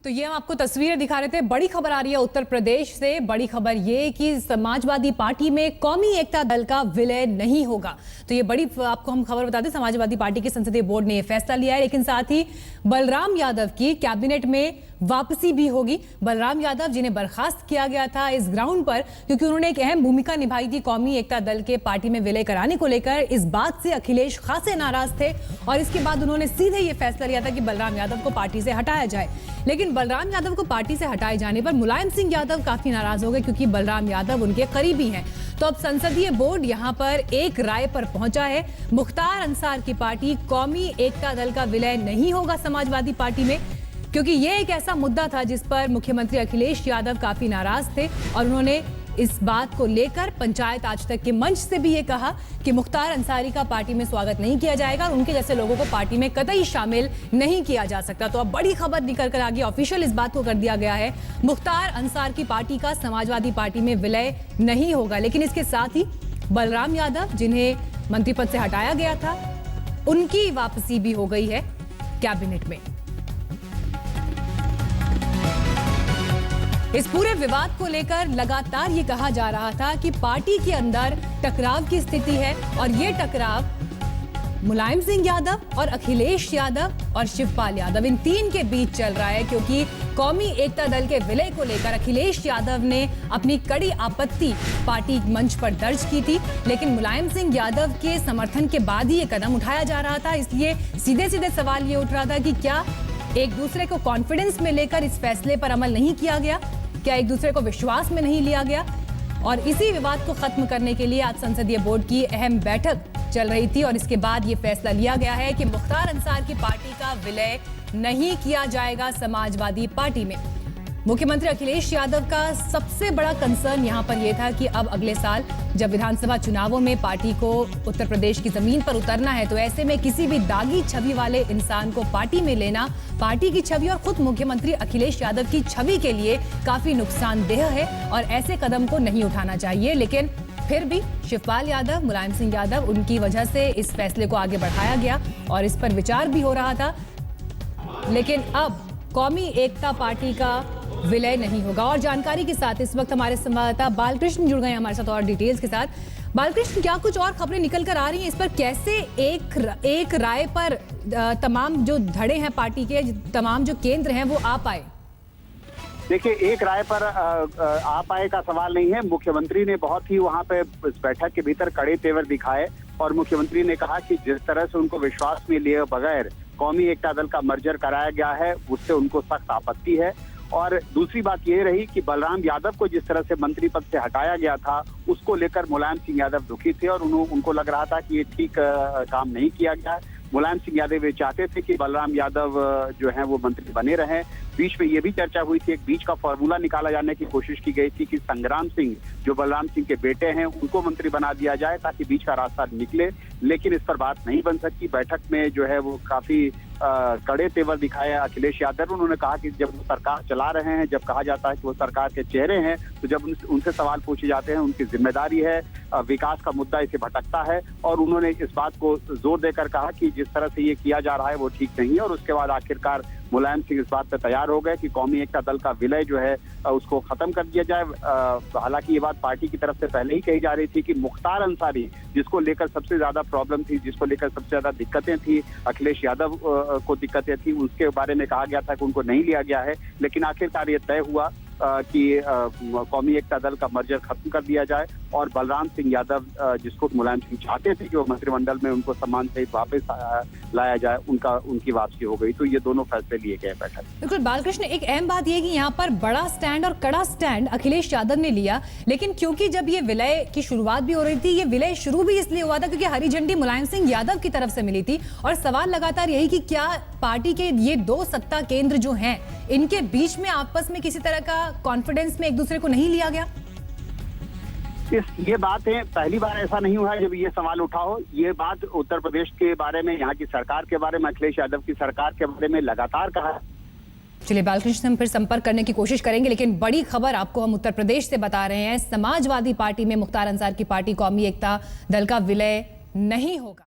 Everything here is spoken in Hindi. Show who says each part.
Speaker 1: तो ये हम आपको तस्वीरें दिखा रहे थे। बड़ी खबर आ रही है उत्तर प्रदेश से। बड़ी खबर ये कि समाजवादी पार्टी में कौमी एकता दल का विलय नहीं होगा। तो ये बड़ी आपको हम खबर बता दें, समाजवादी पार्टी के संसदीय बोर्ड ने ये फैसला लिया है। लेकिन साथ ही बलराम यादव की कैबिनेट में वापसी भी होगी। बलराम यादव जिन्हें बर्खास्त किया गया था इस ग्राउंड पर क्योंकि उन्होंने एक अहम भूमिका निभाई थी कौमी एकता दल के पार्टी में विलय कराने को लेकर, इस बात से अखिलेश खासे नाराज थे और इसके बाद उन्होंने सीधे ये फैसला लिया था कि बलराम यादव को पार्टी से हटाया जाए। लेकिन बलराम यादव को पार्टी से हटाए जाने पर मुलायम सिंह यादव काफी नाराज हो गए क्योंकि बलराम यादव उनके करीबी हैं। तो अब संसदीय बोर्ड यहां पर एक राय पर पहुंचा है। मुख्तार अंसार की पार्टी कौमी एकता दल का विलय नहीं होगा समाजवादी पार्टी में, क्योंकि यह एक ऐसा मुद्दा था जिस पर मुख्यमंत्री अखिलेश यादव काफी नाराज थे और उन्होंने इस बात को लेकर पंचायत आज तक के मंच से भी ये कहा कि मुख्तार अंसारी का पार्टी में स्वागत नहीं किया जाएगा और उनके जैसे लोगों को पार्टी में कतई शामिल नहीं किया जा सकता। तो अब बड़ी खबर निकल कर आगे ऑफिशियल इस बात को कर दिया गया है, मुख्तार अंसार की पार्टी का समाजवादी पार्टी में विलय नहीं होगा। लेकिन इसके साथ ही बलराम यादव जिन्हें मंत्री पद से हटाया गया था, उनकी वापसी भी हो गई है कैबिनेट में। इस पूरे विवाद को लेकर लगातार ये कहा जा रहा था कि पार्टी के अंदर टकराव की स्थिति है और ये टकराव मुलायम सिंह यादव और अखिलेश यादव और शिवपाल यादव इन तीन के बीच चल रहा है, क्योंकि कौमी एकता दल के विलय को लेकर अखिलेश यादव ने अपनी कड़ी आपत्ति पार्टी मंच पर दर्ज की थी। लेकिन मुलायम सिंह यादव के समर्थन के बाद ही ये कदम उठाया जा रहा था, इसलिए सीधे सीधे सवाल ये उठ रहा था कि क्या एक दूसरे को कॉन्फिडेंस में लेकर इस फैसले पर अमल नहीं किया गया, क्या एक दूसरे को विश्वास में नहीं लिया गया। और इसी विवाद को खत्म करने के लिए आज संसदीय बोर्ड की अहम बैठक चल रही थी और इसके बाद ये फैसला लिया गया है कि मुख्तार अंसार की पार्टी का विलय नहीं किया जाएगा समाजवादी पार्टी में। मुख्यमंत्री अखिलेश यादव का सबसे बड़ा कंसर्न यहां पर यह था कि अब अगले साल जब विधानसभा चुनावों में पार्टी को उत्तर प्रदेश की जमीन पर उतरना है, तो ऐसे में किसी भी दागी छवि वाले इंसान को पार्टी में लेना पार्टी की छवि और खुद मुख्यमंत्री अखिलेश यादव की छवि के लिए काफी नुकसानदेह है और ऐसे कदम को नहीं उठाना चाहिए। लेकिन फिर भी शिवपाल यादव, मुलायम सिंह यादव, उनकी वजह से इस फैसले को आगे बढ़ाया गया और इस पर विचार भी हो रहा था। लेकिन अब कौमी एकता पार्टी का विलय नहीं होगा। और जानकारी के साथ इस वक्त हमारे संवाददाता बालकृष्ण जुड़ गए हमारे साथ और डिटेल्स के साथ। बालकृष्ण, क्या कुछ और खबरें निकल कर आ रही हैं इस पर? कैसे एक राय पर तमाम जो धड़े हैं पार्टी के, तमाम जो केंद्र हैं, वो आ पाए?
Speaker 2: देखिए, एक राय पर आ पाए का सवाल नहीं है। मुख्यमंत्री ने बहुत ही वहां पे इस बैठक के भीतर कड़े तेवर दिखाए और मुख्यमंत्री ने कहा कि जिस तरह से उनको विश्वास में लिए बगैर कौमी एकता दल का मर्जर कराया गया है, उससे उनको सख्त आपत्ति है। और दूसरी बात ये रही कि बलराम यादव को जिस तरह से मंत्री पद से हटाया गया था, उसको लेकर मुलायम सिंह यादव दुखी थे और उनको लग रहा था कि ये ठीक काम नहीं किया गया। मुलायम सिंह यादव ये चाहते थे कि बलराम यादव जो हैं वो मंत्री बने रहें। बीच में ये भी चर्चा हुई थी, एक बीच का फॉर्मूला निकाला जाने की कोशिश की गई थी कि संग्राम सिंह जो बलराम सिंह के बेटे हैं उनको मंत्री बना दिया जाए ताकि बीच का रास्ता निकले। लेकिन इस पर बात नहीं बन सकती। बैठक में जो है वो काफी कड़े तेवर दिखाए अखिलेश यादव। उन्होंने कहा कि जब वो सरकार चला रहे हैं, जब कहा जाता है कि वो सरकार के चेहरे हैं, तो जब उनसे सवाल पूछे जाते हैं, उनकी जिम्मेदारी है, विकास का मुद्दा इसे भटकता है। और उन्होंने इस बात को जोर देकर कहा कि जिस तरह से ये किया जा रहा है वो ठीक नहीं है। और उसके बाद आखिरकार मुलायम सिंह इस बात पर तैयार हो गए कि कौमी एकता दल का विलय जो है उसको खत्म कर दिया जाए। हालांकि ये बात पार्टी की तरफ से पहले ही कही जा रही थी कि मुख्तार अंसारी, जिसको लेकर सबसे ज्यादा प्रॉब्लम थी, जिसको लेकर सबसे ज्यादा दिक्कतें थी, अखिलेश यादव को दिक्कतें थी, उसके बारे में कहा गया था कि उनको नहीं लिया गया है। लेकिन आखिरकार ये तय हुआ कि कौमी एकता दल का मर्जर खत्म कर दिया जाए और बलराम सिंह यादव, जिसको मुलायम सिंह चाहते थे कि वो मंत्रिमंडल में उनको सम्मान से वापस लाया जाए, उनकी वापसी हो गई। तो ये दोनों फैसले लिए गए बैठक।
Speaker 1: बिल्कुल बालकृष्ण, एक अहम बात यह कि यहाँ पर बड़ा स्टैंड और कड़ा स्टैंड अखिलेश यादव ने लिया। लेकिन क्योंकि जब ये विलय की शुरुआत भी हो रही थी, ये विलय शुरू भी इसलिए हुआ था क्योंकि हरी झंडी मुलायम सिंह यादव की तरफ से मिली थी और सवाल लगातार यही कि क्या पार्टी के ये दो सत्ता केंद्र जो हैं, इनके बीच में आपस में किसी तरह का कॉन्फिडेंस में एक दूसरे को नहीं लिया गया?
Speaker 2: ये बात है, पहली बार ऐसा नहीं हुआ है जब ये सवाल उठा हो। ये बात उत्तर प्रदेश के बारे में, यहाँ की सरकार के बारे में, अखिलेश यादव की सरकार के बारे में लगातार कहा।
Speaker 1: चलिए बालकृष्ण, हम फिर संपर्क करने की कोशिश करेंगे, लेकिन बड़ी खबर आपको हम उत्तर प्रदेश से बता रहे हैं। समाजवादी पार्टी में मुख्तार अंसार की पार्टी कौमी एकता दल का विलय नहीं होगा।